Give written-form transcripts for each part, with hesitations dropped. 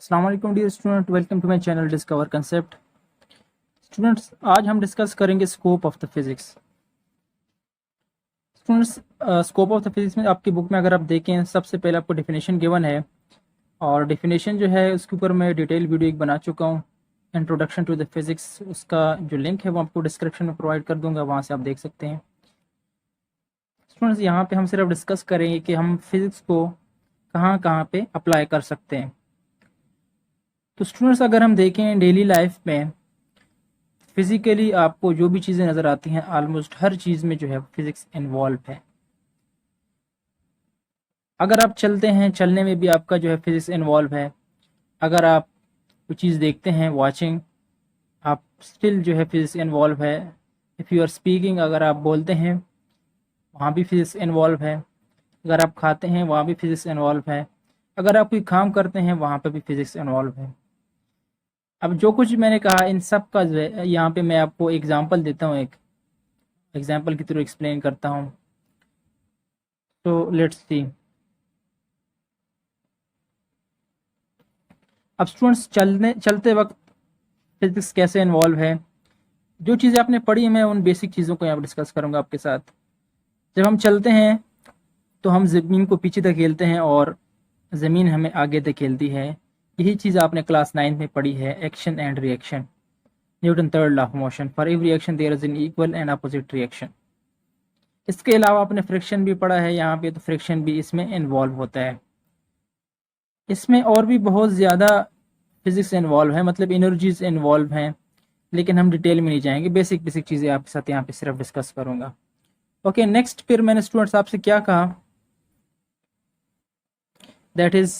अस्सलाम वालेकुम dear student, welcome to my channel discover concept. Students, आज हम डिस्कस करेंगे scope of the physics. Students, scope of the physics में आपकी बुक में अगर आप देखें, सबसे पहले आपको डेफिनेशन गिवन है और डेफिनेशन जो है उसके ऊपर मैं डिटेल वीडियो एक बना चुका हूँ, इंट्रोडक्शन टू द फिज़िक्स। उसका जो लिंक है वो आपको डिस्क्रिप्शन में प्रोवाइड कर दूंगा, वहाँ से आप देख सकते हैं। स्टूडेंट्स, यहाँ पे हम सिर्फ डिस्कस करेंगे कि हम फिज़िक्स को कहाँ कहाँ पे अप्लाई कर सकते हैं। तो स्टूडेंट्स, अगर हम देखें डेली लाइफ में फिजिकली आपको जो भी चीज़ें नज़र आती हैं, ऑलमोस्ट हर चीज़ में जो है फिजिक्स इन्वॉल्व है। अगर आप चलते हैं, चलने में भी आपका जो है फिजिक्स इन्वॉल्व है। अगर आप कोई चीज़ देखते हैं, वॉचिंग, आप स्टिल जो है फिजिक्स इन्वॉल्व है। इफ़ यू आर स्पीकिंग, अगर आप बोलते हैं, वहाँ भी फिजिक्स इन्वॉल्व है। अगर आप खाते हैं, वहाँ भी फिजिक्स इन्वॉल्व है। अगर आप कोई काम करते हैं, वहाँ पर भी फिजिक्स इन्वॉल्व है। अब जो कुछ मैंने कहा, इन सब का जो है यहाँ पे मैं आपको एग्जांपल देता हूँ, एक एग्जांपल के थ्रू एक्सप्लेन करता हूँ। तो लेट्स सी। अब स्टूडेंट्स, चलते वक्त फिजिक्स कैसे इन्वॉल्व है, जो चीज़ें आपने पढ़ी है मैं उन बेसिक चीज़ों को यहाँ पर डिस्कस करूँगा आपके साथ। जब हम चलते हैं तो हम ज़मीन को पीछे धकेलते हैं और ज़मीन हमें आगे धकेलती है। यही चीज़ आपने क्लास 9 में पढ़ी है, action and reaction, Newton third law of motion. For every action there is an equal and opposite reaction. इसके अलावा आपने फ्रिक्शन भी पढ़ा है यहाँ पे, तो फ्रिक्शन भी इसमें इन्वॉल्व होता है। इसमें और भी बहुत ज़्यादा फिजिक्स इन्वॉल्व है, मतलब एनर्जीज इन्वॉल्व हैं, लेकिन हम डिटेल में नहीं जाएंगे। बेसिक बेसिक चीज़ें आपके साथ यहाँ पे सिर्फ डिस्कस करूँगा। ओके, नेक्स्ट फिर मैंने स्टूडेंट्स आपसे क्या कहा, that is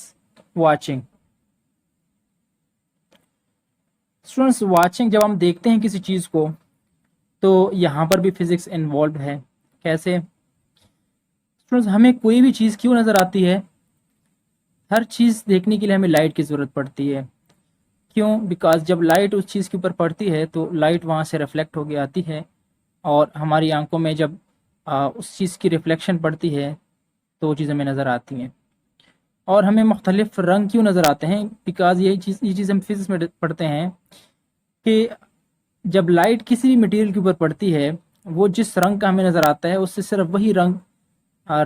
watching. Students, watching, जब हम देखते हैं किसी चीज़ को, तो यहाँ पर भी फिजिक्स इन्वॉल्व है। कैसे? स्टूडेंट्स, हमें कोई भी चीज़ क्यों नज़र आती है? हर चीज़ देखने के लिए हमें लाइट की ज़रूरत पड़ती है। क्यों? बिकॉज जब लाइट उस चीज़ के ऊपर पड़ती है तो लाइट वहाँ से रिफ्लेक्ट होकर आती है, और हमारी आंखों में जब उस चीज़ की रिफ्लेक्शन पड़ती है तो वो चीज़ हमें नज़र आती हैं। और हमें मुख्तलिफ रंग क्यों नज़र आते हैं? बिकॉज ये चीज़ हम फिजिक्स में पढ़ते हैं कि जब लाइट किसी भी मटेरियल के ऊपर पड़ती है, वो जिस रंग का हमें नज़र आता है उससे सिर्फ वही रंग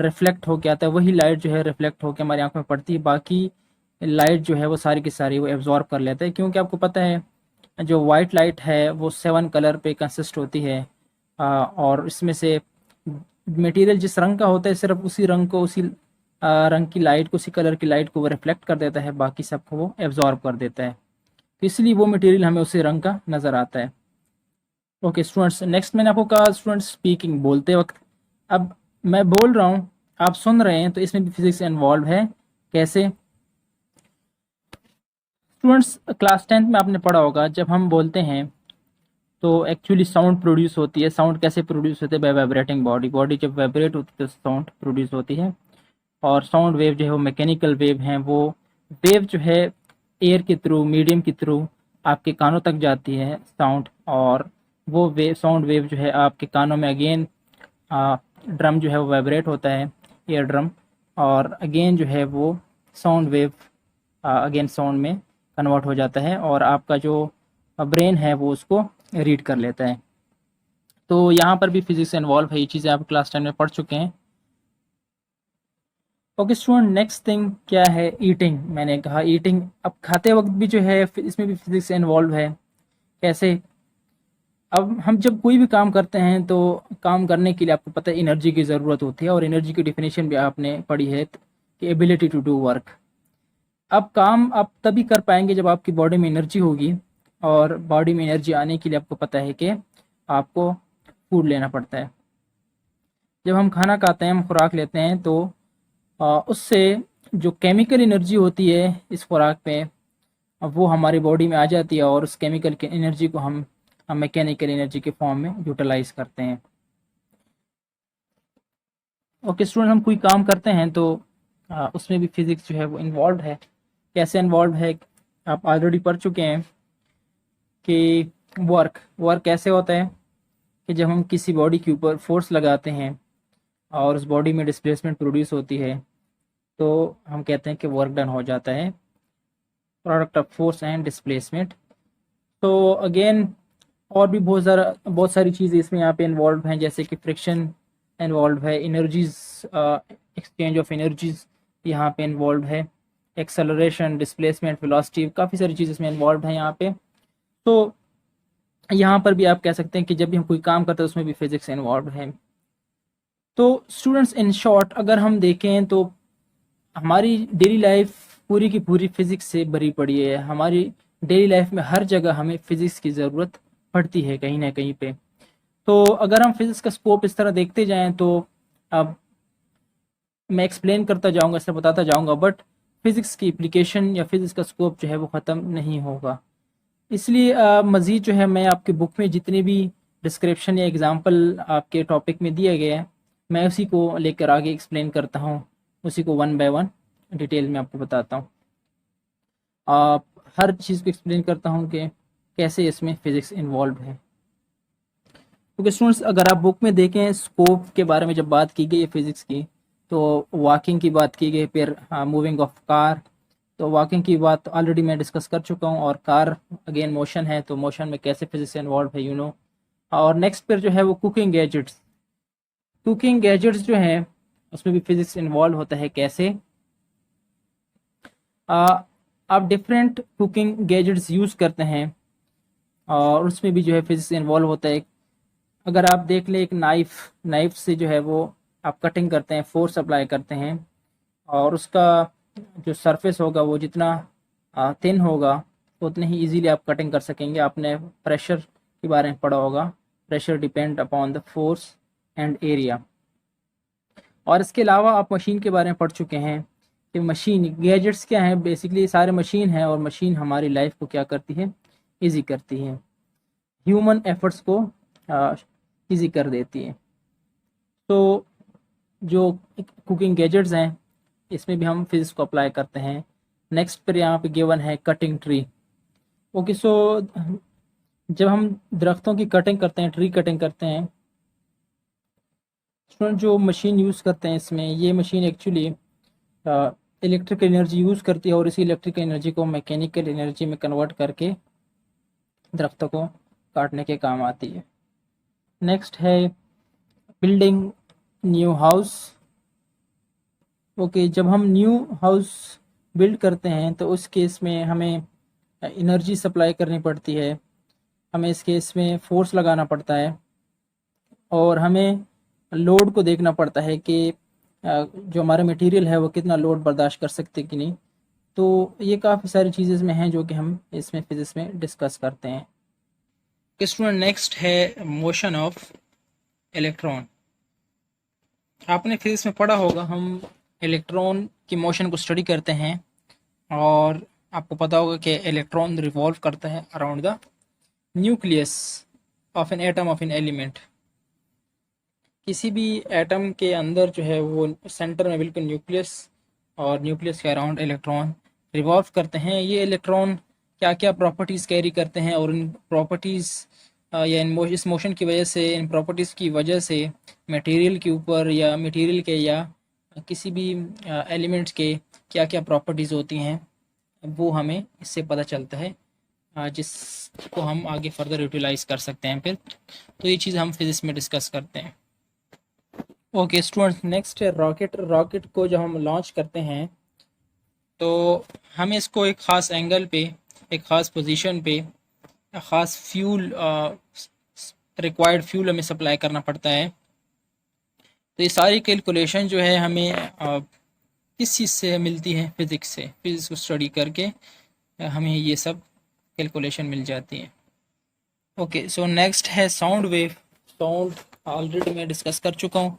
रिफ्लेक्ट होके आता है, वही लाइट जो है रिफ्लेक्ट होकर हमारी आंखों में पड़ती है। बाकी लाइट जो है वो सारी की सारी वो एब्जॉर्ब कर लेता है, क्योंकि आपको पता है जो वाइट लाइट है वो 7 कलर पे कंसिस्ट होती है। और इसमें से मटेरियल जिस रंग का होता है सिर्फ उसी रंग को, उसी रंग की लाइट को, उसी कलर की लाइट को वो रिफ्लेक्ट कर देता है, बाकी सबको वो एब्जॉर्ब कर देता है। तो इसलिए वो मटेरियल हमें उसी रंग का नज़र आता है। ओके स्टूडेंट्स, नेक्स्ट मैंने आपको कहा स्टूडेंट्स, स्पीकिंग, बोलते वक्त। अब मैं बोल रहा हूँ, आप सुन रहे हैं, तो इसमें भी फिजिक्स इन्वॉल्व है। कैसे? स्टूडेंट्स, क्लास 10th में आपने पढ़ा होगा, जब हम बोलते हैं तो एक्चुअली साउंड प्रोड्यूस होती है। साउंड कैसे प्रोड्यूस होती है? By vibrating body. बॉडी जब वाइब्रेट होती है तो साउंड प्रोड्यूस होती है। और साउंड वेव जो है वो मैकेनिकल वेव हैं। वो वेव जो है एयर के थ्रू, मीडियम के थ्रू आपके कानों तक जाती है साउंड, और वो वेव, साउंड वेव जो है आपके कानों में अगेन ड्रम जो है वो वाइब्रेट होता है, एयर ड्रम, और अगेन जो है वो साउंड वेव अगेन साउंड में कन्वर्ट हो जाता है, और आपका जो ब्रेन है वो उसको रीड कर लेता है। तो यहाँ पर भी फिजिक्स इन्वॉल्व है। ये चीज़ें आप क्लास 10 में पढ़ चुके हैं। ओके स्टूडेंट, नेक्स्ट थिंग क्या है? ईटिंग। मैंने कहा ईटिंग, अब खाते वक्त भी जो है इसमें भी फिजिक्स इन्वॉल्व है। कैसे? अब हम जब कोई भी काम करते हैं तो काम करने के लिए आपको पता है एनर्जी की ज़रूरत होती है, और एनर्जी की डिफिनेशन भी आपने पढ़ी है कि एबिलिटी टू डू वर्क। अब काम आप तभी कर पाएंगे जब आपकी बॉडी में एनर्जी होगी, और बॉडी में एनर्जी आने के लिए आपको पता है कि आपको फूड लेना पड़ता है। जब हम खाना खाते हैं, हम खुराक लेते हैं, तो उससे जो केमिकल एनर्जी होती है इस खुराक पे, अब वो हमारी बॉडी में आ जाती है, और उस केमिकल की एनर्जी को हम मैकेनिकल एनर्जी के फॉर्म में यूटिलाइज करते हैं। ओके स्टूडेंट, हम कोई काम करते हैं तो उसमें भी फिजिक्स जो है वो इन्वॉल्व है। कैसे इन्वॉल्व है? आप ऑलरेडी पढ़ चुके हैं कि वर्क वर्क कैसे होता है, कि जब हम किसी बॉडी के ऊपर फोर्स लगाते हैं और उस बॉडी में डिस्प्लेसमेंट प्रोड्यूस होती है, तो हम कहते हैं कि वर्क डन हो जाता है। Product of force and displacement. तो अगेन और भी बहुत सारी चीज़ें इसमें यहाँ पे इन्वॉल्व हैं, जैसे कि फ्रिक्शन इन्वॉल्व है, एनर्जीज एक्सचेंज ऑफ एनर्जीज यहाँ पे इन्वॉल्व है, एक्सेलरेशन, डिस्प्लेसमेंट, वेलोसिटी, काफ़ी सारी चीज़ इसमें इन्वॉल्व है यहाँ पे। तो यहाँ पर भी आप कह सकते हैं कि जब भी हम कोई काम करते हैं उसमें भी फिजिक्स इन्वॉल्व है। तो स्टूडेंट्स, इन शॉर्ट अगर हम देखें तो हमारी डेली लाइफ पूरी की पूरी फिजिक्स से भरी पड़ी है। हमारी डेली लाइफ में हर जगह हमें फिजिक्स की ज़रूरत पड़ती है कहीं ना कहीं पे। तो अगर हम फिजिक्स का स्कोप इस तरह देखते जाएं तो अब मैं एक्सप्लेन करता जाऊंगा, इससे बताता जाऊंगा, बट फिजिक्स की एप्लीकेशन या फिजिक्स का स्कोप जो है वो ख़त्म नहीं होगा। इसलिए मज़ीद जो है मैं आपके बुक में जितने भी डिस्क्रिप्शन या एग्जांपल आपके टॉपिक में दिए गए हैं, मैं उसी को लेकर आगे एक्सप्लेन करता हूँ, उसी को वन बाय वन डिटेल में आपको बताता हूँ। आप हर चीज़ को एक्सप्लेन करता हूँ कि कैसे इसमें फ़िज़िक्स इन्वॉल्व है। क्योंकि स्टूडेंट्स अगर आप बुक में देखें स्कोप के बारे में जब बात की गई है फ़िज़िक्स की, तो वॉकिंग की बात की गई, फिर मूविंग ऑफ कार, तो वॉकिंग की बात ऑलरेडी मैं डिस्कस कर चुका हूँ, और कार अगेन मोशन है, तो मोशन में कैसे फिजिक्स इन्वॉल्व है यू नो। और नेक्स्ट फिर जो है वो कुकिंग गैजेट्स जो हैं उसमें भी फिजिक्स इन्वॉल्व होता है। कैसे आप डिफरेंट कुकिंग गैजेट्स यूज़ करते हैं और उसमें भी जो है फिजिक्स इन्वॉल्व होता है। अगर आप देख लें एक नाइफ से जो है वो आप कटिंग करते हैं, फोर्स अप्लाई करते हैं, और उसका जो सरफेस होगा वो जितना थिन होगा उतने ही इजीली आप कटिंग कर सकेंगे। आपने प्रेशर के बारे में पढ़ा होगा, pressure depend upon the force and area. और इसके अलावा आप मशीन के बारे में पढ़ चुके हैं कि मशीन गैजेट्स क्या हैं, बेसिकली सारे मशीन हैं, और मशीन हमारी लाइफ को क्या करती है, ईजी करती है, ह्यूमन एफर्ट्स को ईजी कर देती है। तो जो कुकिंग गैजेट्स हैं इसमें भी हम फिजिक्स को अप्लाई करते हैं। नेक्स्ट पर यहाँ पे गिवन है कटिंग ट्री। ओके, सो जब हम दरख्तों की कटिंग करते हैं, ट्री कटिंग करते हैं, स्टूडेंट जो मशीन यूज़ करते हैं इसमें, ये machine actually electric energy use करती है, और इसी इलेक्ट्रिक एनर्जी को मैकेनिकल एनर्जी में कन्वर्ट करके दरख्तों को काटने के काम आती है। नेक्स्ट है बिल्डिंग न्यू हाउस। ओके, जब हम न्यू हाउस बिल्ड करते हैं तो उस केस में हमें एनर्जी सप्लाई करनी पड़ती है, हमें इस केस में फोर्स लगाना पड़ता है, और हमें लोड को देखना पड़ता है कि जो हमारा मटेरियल है वो कितना लोड बर्दाश्त कर सकते कि नहीं। तो ये काफ़ी सारी चीज़ें इसमें हैं जो कि हम इसमें फिजिक्स में डिस्कस करते हैं। स्टूडेंट नेक्स्ट है मोशन ऑफ इलेक्ट्रॉन। आपने फिजिक्स में पढ़ा होगा, हम इलेक्ट्रॉन की मोशन को स्टडी करते हैं, और आपको पता होगा कि इलेक्ट्रॉन रिवॉल्व करता है around the nucleus of an atom of an element. किसी भी एटम के अंदर जो है वो सेंटर में बिल्कुल न्यूक्लियस, और न्यूक्लियस के अराउंड इलेक्ट्रॉन रिवॉल्व करते हैं। ये इलेक्ट्रॉन क्या क्या प्रॉपर्टीज़ कैरी करते हैं, और इन प्रॉपर्टीज़ या इस मोशन की वजह से, इन प्रॉपर्टीज़ की वजह से मटेरियल के ऊपर या मटेरियल के या किसी भी एलिमेंट्स के क्या क्या प्रॉपर्टीज़ होती हैं वो हमें इससे पता चलता है, जिसको हम आगे फर्दर यूटिलाइज़ कर सकते हैं फिर। तो ये चीज़ हम फिज़िक्स में डिस्कस करते हैं। ओके स्टूडेंट्स, नेक्स्ट है रॉकेट को जब हम लॉन्च करते हैं तो हमें इसको एक ख़ास एंगल पे, एक ख़ास पोजीशन पे, ख़ास फ्यूल रिक्वायर्ड फ्यूल हमें सप्लाई करना पड़ता है। तो ये सारी कैलकुलेशन जो है हमें किस चीज़ से मिलती है, फिज़िक्स से। फिज़िक्स को स्टडी करके हमें ये सब कैलकुलेशन मिल जाती है। ओके, सो नेक्स्ट है साउंड वेव। साउंड ऑलरेडी मैं डिस्कस कर चुका हूँ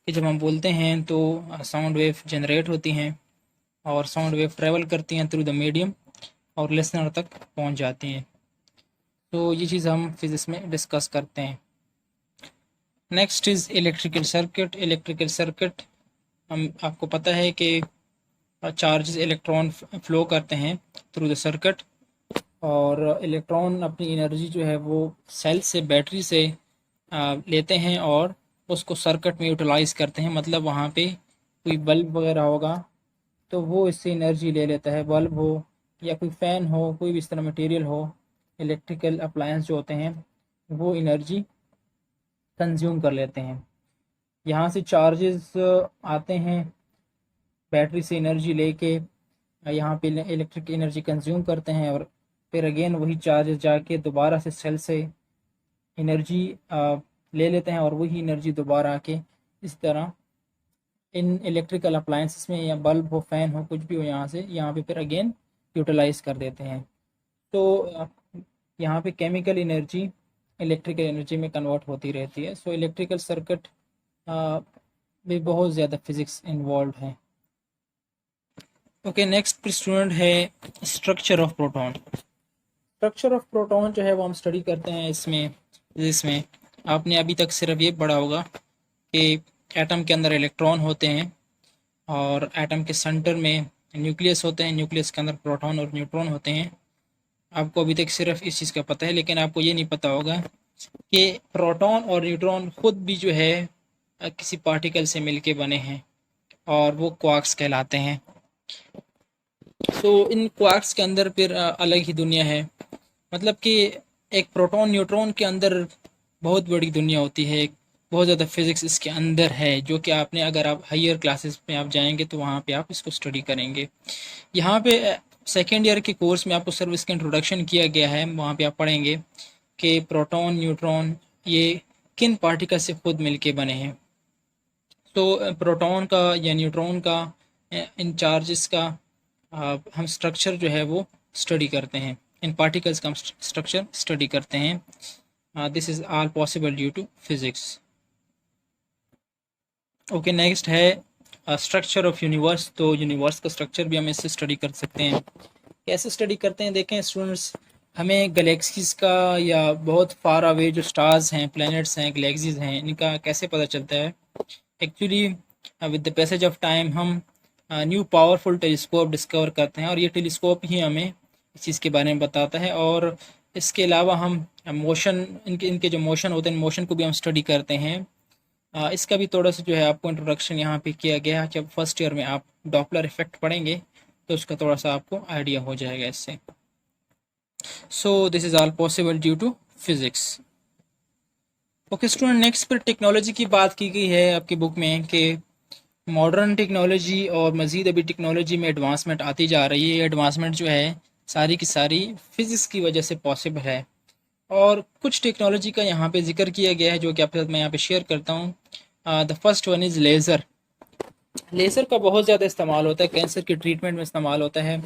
कि जब हम बोलते हैं तो साउंड वेव जनरेट होती हैं, और साउंड वेव ट्रेवल करती हैं थ्रू द मीडियम और लिसनर तक पहुँच जाती हैं। तो ये चीज़ हम फिज़िक्स में डिस्कस करते हैं। Next is electrical circuit. Electrical circuit, हम आपको पता है कि चार्जेस इलेक्ट्रॉन फ्लो करते हैं थ्रू द सर्किट, और इलेक्ट्रॉन अपनी एनर्जी जो है वो सेल से, बैटरी से लेते हैं और उसको सर्किट में यूटिलाइज़ करते हैं। मतलब वहाँ पे कोई बल्ब वगैरह होगा तो वो इससे एनर्जी ले लेता है, बल्ब हो, या कोई फ़ैन हो, कोई भी इस तरह मटेरियल हो, इलेक्ट्रिकल अप्लायंस जो होते हैं वो एनर्जी कंज्यूम कर लेते हैं। यहाँ से चार्जेस आते हैं बैटरी से एनर्जी लेके, यहाँ पे इलेक्ट्रिक एनर्जी कंज्यूम करते हैं, और फिर अगेन वही चार्जेस जाके दोबारा से सेल से एनर्जी ले लेते हैं, और वही एनर्जी दोबारा आके इस तरह इन इलेक्ट्रिकल अप्लायंसेस में, या बल्ब हो, फैन हो, कुछ भी हो, यहाँ पे फिर अगेन यूटिलाइज कर देते हैं। तो यहाँ पे केमिकल एनर्जी इलेक्ट्रिकल एनर्जी में कन्वर्ट होती रहती है। सो इलेक्ट्रिकल सर्किट में बहुत ज़्यादा फिजिक्स इन्वॉल्व है। ओके, नेक्स्ट स्टूडेंट है structure of proton. Structure of proton जो है वो हम स्टडी करते हैं इसमें, जिसमें आपने अभी तक सिर्फ ये पढ़ा होगा कि एटम के अंदर इलेक्ट्रॉन होते हैं, और एटम के सेंटर में न्यूक्लियस होते हैं, न्यूक्लियस के अंदर प्रोटॉन और न्यूट्रॉन होते हैं। आपको अभी तक सिर्फ इस चीज़ का पता है, लेकिन आपको ये नहीं पता होगा कि प्रोटॉन और न्यूट्रॉन खुद भी जो है किसी पार्टिकल से मिलके बने हैं, और वो क्वार्क्स कहलाते हैं। तो इन क्वार्क्स के अंदर फिर अलग ही दुनिया है। मतलब कि एक प्रोटॉन न्यूट्रॉन के अंदर बहुत बड़ी दुनिया होती है, एक बहुत ज़्यादा फिजिक्स इसके अंदर है, जो कि आपने, अगर आप हायर क्लासेस में आप जाएंगे तो वहाँ पे आप इसको स्टडी करेंगे। यहाँ पे सेकेंड ईयर के कोर्स में आपको सिर्फ इसका इंट्रोडक्शन किया गया है। वहाँ पे आप पढ़ेंगे कि प्रोटॉन न्यूट्रॉन ये किन पार्टिकल से खुद मिलके बने हैं। तो प्रोटॉन का या न्यूट्रॉन का इन चार्जेस का हम स्ट्रक्चर जो है वो स्टडी करते हैं, इन पार्टिकल्स का हम स्ट्रक्चर स्टडी करते हैं। This is all possible due to physics. Okay, next है स्ट्रक्चर ऑफ यूनिवर्स। तो यूनिवर्स का स्ट्रक्चर भी हम इससे स्टडी कर सकते हैं। कैसे स्टडी करते हैं, देखें स्टूडेंट्स, हमें गैलेक्सीज का या बहुत फार अवे जो स्टार्स हैं, प्लैनेट्स हैं, गैलेक्सीज हैं, इनका कैसे पता चलता है। Actually with the passage of time हम न्यू पावरफुल टेलीस्कोप डिस्कवर करते हैं, और ये टेलीस्कोप ही हमें इस चीज़ के बारे में बताता है। और इसके अलावा हम मोशन, इनके इनके जो मोशन होते हैं, मोशन को भी हम स्टडी करते हैं। इसका भी थोड़ा सा जो है आपको इंट्रोडक्शन यहाँ पे किया गया है। जब फर्स्ट ईयर में आप डॉपलर इफेक्ट पढ़ेंगे तो उसका थोड़ा सा आपको आइडिया हो जाएगा इससे। So this is all possible due to physics. Okay student, next पर टेक्नोलॉजी की बात की गई है आपकी बुक में कि मॉडर्न टेक्नोलॉजी और मज़ीद अभी टेक्नोलॉजी में एडवांसमेंट आती जा रही है। ये एडवांसमेंट जो है सारी की सारी फिज़िक्स की वजह से पॉसिबल है। और कुछ टेक्नोलॉजी का यहाँ पे जिक्र किया गया है जो कि आपके साथ मैं यहाँ पे शेयर करता हूँ। The first one is laser. Laser का बहुत ज़्यादा इस्तेमाल होता है, कैंसर के ट्रीटमेंट में इस्तेमाल होता है।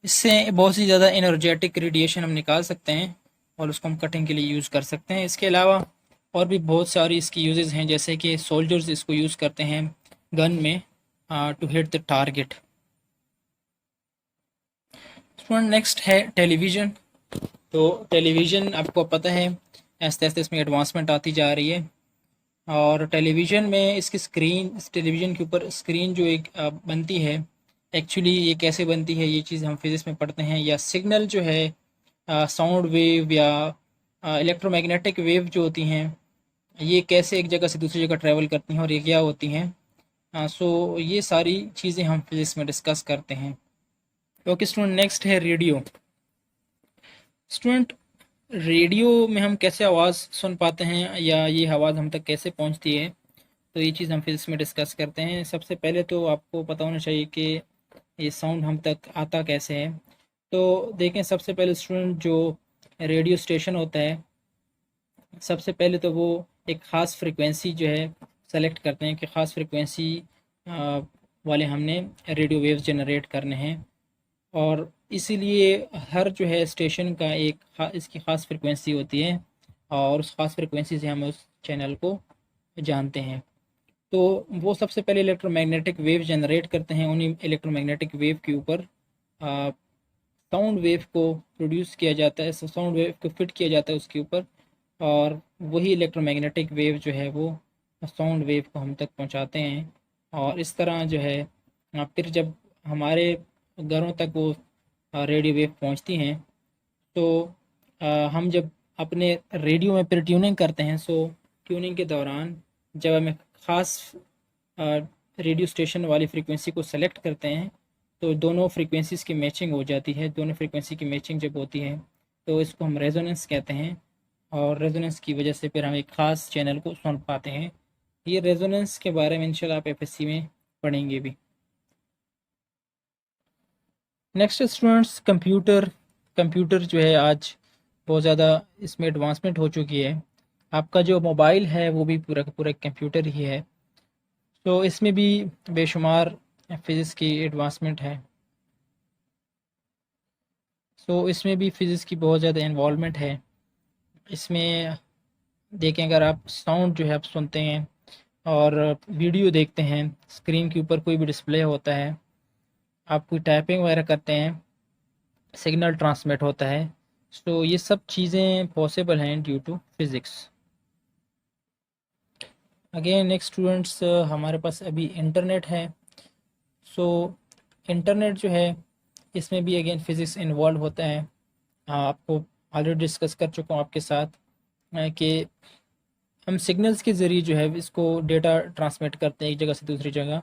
इससे बहुत सी ज़्यादा एनर्जेटिक रेडिएशन हम निकाल सकते हैं, और उसको हम कटिंग के लिए यूज़ कर सकते हैं। इसके अलावा और भी बहुत सारी इसकी यूजेस हैं, जैसे कि सोल्जर्स इसको यूज़ करते हैं गन में to hit the target. Student, next है टेलीविज़न। तो टेलीविज़न आपको पता है आस्ते आस्ते इसमें एडवांसमेंट आती जा रही है, और टेलीविज़न में इसकी स्क्रीन, इस टेलीविज़न के ऊपर स्क्रीन जो एक बनती है, एक्चुअली ये कैसे बनती है, ये चीज़ हम फिज़िक्स में पढ़ते हैं। या सिग्नल जो है, साउंड वेव या इलेक्ट्रोमैग्नेटिक वेव जो होती हैं, ये कैसे एक जगह से दूसरी जगह ट्रैवल करती हैं और ये क्या होती हैं। सो ये सारी चीज़ें हम फिज़िक्स में डिस्कस करते हैं। ओके स्टूडेंट, नेक्स्ट है रेडियो। स्टूडेंट, रेडियो में हम कैसे आवाज़ सुन पाते हैं, या ये आवाज़ हम तक कैसे पहुंचती है, तो ये चीज़ हम फिज़िक्स में डिस्कस करते हैं। सबसे पहले तो आपको पता होना चाहिए कि ये साउंड हम तक आता कैसे है। तो देखें, सबसे पहले स्टूडेंट, जो रेडियो स्टेशन होता है, सबसे पहले तो वो एक ख़ास फ्रिक्वेंसी जो है सेलेक्ट करते हैं कि ख़ास फ्रिक्वेंसी वाले हमने रेडियो वेव्स जनरेट करने हैं। और इसीलिए हर जो है स्टेशन का एक इसकी ख़ास फ्रिक्वेंसी होती है, और उस ख़ास फ्रिक्वेंसी से हम उस चैनल को जानते हैं। तो वो सबसे पहले इलेक्ट्रोमैग्नेटिक वेव जनरेट करते हैं। उन्हीं इलेक्ट्रोमैग्नेटिक वेव के ऊपर साउंड वेव को प्रोड्यूस किया जाता है, साउंड वेव को फिट किया जाता है उसके ऊपर, और वही इलेक्ट्रोमैग्नेटिक वेव जो है वो साउंड वेव को हम तक पहुंचाते हैं। और इस तरह जो है फिर जब हमारे घरों तक वो रेडियो वेव पहुंचती हैं, तो हम जब अपने रेडियो में फिर ट्यूनिंग करते हैं, सो ट्यूनिंग के दौरान जब हमें ख़ास रेडियो स्टेशन वाली फ्रीक्वेंसी को सेलेक्ट करते हैं, तो दोनों फ्रीक्वेंसीज़ की मैचिंग हो जाती है। दोनों फ्रीक्वेंसी की मैचिंग जब होती है तो इसको हम रेजोनेंस कहते हैं, और रेजोनेंस की वजह से फिर हम एक ख़ास चैनल को सुन पाते हैं। ये रेजोनेंस के बारे में इंशाल्लाह आप एफएससी में पढ़ेंगे भी। Next students, computer. कंप्यूटर जो है आज बहुत ज़्यादा इसमें एडवांसमेंट हो चुकी है। आपका जो मोबाइल है वो भी पूरा का पूरा कंप्यूटर ही है। तो इसमें भी बेशुमार फिज़िक्स की एडवांसमेंट है। सो इसमें भी फिज़िक्स की बहुत ज़्यादा इन्वॉल्वमेंट है। इसमें देखें, अगर आप साउंड जो है आप सुनते हैं और वीडियो देखते हैं, स्क्रीन के ऊपर कोई भी डिस्प्ले होता है, आप कोई टाइपिंग वगैरह करते हैं, सिग्नल ट्रांसमिट होता है। सो ये सब चीज़ें पॉसिबल हैं due to physics. Again next students, हमारे पास अभी इंटरनेट है। सो इंटरनेट जो है इसमें भी अगेन फिज़िक्स इन्वॉल्व होता है। आपको ऑलरेडी डिस्कस कर चुका हूँ आपके साथ कि हम सिग्नल्स के ज़रिए जो है इसको डेटा ट्रांसमिट करते हैं एक जगह से दूसरी जगह,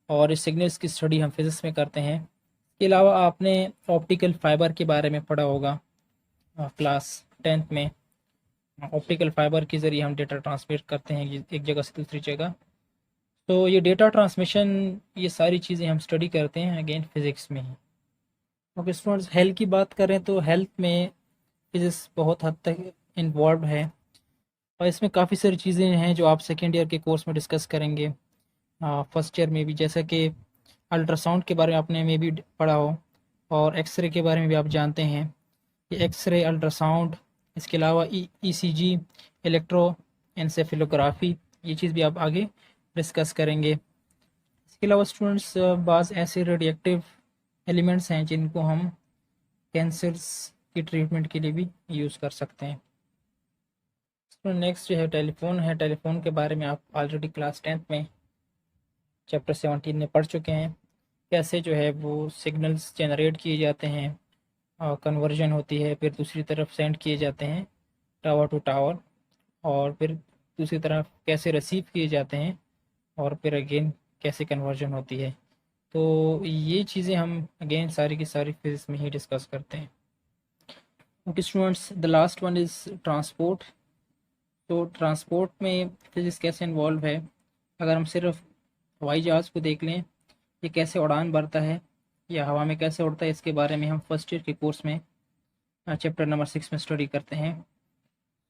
और इस सिग्नल्स की स्टडी हम फिज़िक्स में करते हैं। इसके अलावा आपने ऑप्टिकल फाइबर के बारे में पढ़ा होगा क्लास 10th में। ऑप्टिकल फाइबर के ज़रिए हम डेटा ट्रांसमिट करते हैं एक जगह से दूसरी जगह। तो ये डेटा ट्रांसमिशन, ये सारी चीज़ें हम स्टडी करते हैं अगेन फिज़िक्स में ही। ओके स्टूडेंट्स, हेल्थ की बात करें तो हेल्थ में फिज़िक्स बहुत हद तक इन्वॉल्व है, और इसमें काफ़ी सारी चीज़ें हैं जो आप सेकेंड ईयर के कोर्स में डिस्कस करेंगे। फर्स्ट ईयर में भी, जैसा कि अल्ट्रासाउंड के बारे में आपने में भी पढ़ा हो, और एक्सरे के बारे में भी आप जानते हैं कि एक्सरे, अल्ट्रासाउंड, इसके अलावा ईसीजी, इलेक्ट्रो एनसेफेलोग्राफी, ये चीज़ भी आप आगे डिस्कस करेंगे। इसके अलावा स्टूडेंट्स, बाज़ ऐसे रेडिएक्टिव एलिमेंट्स हैं जिनको हम कैंसर्स की ट्रीटमेंट के लिए भी यूज़ कर सकते हैं। नेक्स्ट जो है टेलीफोन है। टेलीफोन के बारे में आप ऑलरेडी क्लास 10th में चैप्टर 17 में पढ़ चुके हैं, कैसे जो है वो सिग्नल्स जनरेट किए जाते हैं और कन्वर्जन होती है, फिर दूसरी तरफ सेंड किए जाते हैं टावर टू टावर, और फिर दूसरी तरफ कैसे रिसीव किए जाते हैं, और फिर अगेन कैसे कन्वर्जन होती है। तो ये चीज़ें हम अगेन सारी की सारी फिजिक्स में ही डिस्कस करते हैं। Okay students, the last one is transport. तो ट्रांसपोर्ट में फिजिक्स कैसे इन्वॉल्व है? अगर हम सिर्फ हवाई जहाज़ को देख लें, ये कैसे उड़ान भरता है या हवा में कैसे उड़ता है, इसके बारे में हम फर्स्ट ईयर के कोर्स में चैप्टर नंबर 6 में स्टडी करते हैं।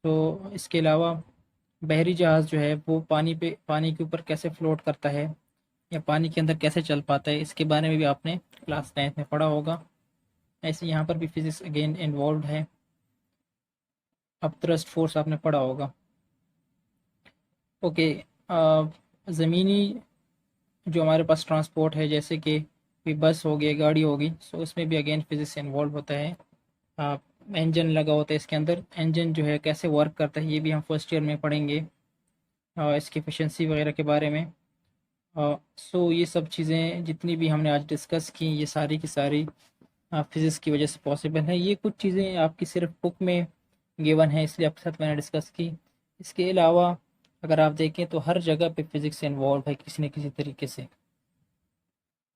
तो इसके अलावा बहरी जहाज़ जो है वो पानी के ऊपर कैसे फ्लोट करता है या पानी के अंदर कैसे चल पाता है, इसके बारे में भी आपने क्लास 9th में पढ़ा होगा। ऐसे यहाँ पर भी फिजिक्स अगेन इन्वॉल्व है। अब थ्रस्ट फोर्स आपने पढ़ा होगा। ओके, ज़मीनी जो हमारे पास ट्रांसपोर्ट है, जैसे कि कोई बस हो गई, गाड़ी होगी, सो उसमें भी अगेन फिजिक्स इन्वॉल्व होता है। इंजन लगा होता है इसके अंदर, इंजन जो है कैसे वर्क करता है ये भी हम फर्स्ट ईयर में पढ़ेंगे, इसकी एफिशिएंसी वगैरह के बारे में। सो ये सब चीज़ें जितनी भी हमने आज डिस्कस की, ये सारी की सारी फिज़िक्स की वजह से पॉसिबल है। ये कुछ चीज़ें आपकी सिर्फ बुक में गिवन है, इसलिए आपके साथ मैंने डिस्कस की। इसके अलावा अगर आप देखें तो हर जगह पे फिज़िक्स इन्वॉल्व है किसी न किसी तरीके से।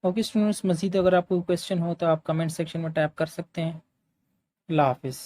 ओके स्टूडेंट्स, मज़ीद अगर आपको क्वेश्चन हो तो आप कमेंट सेक्शन में टाइप कर सकते हैं। अल्लाह हाफिज़।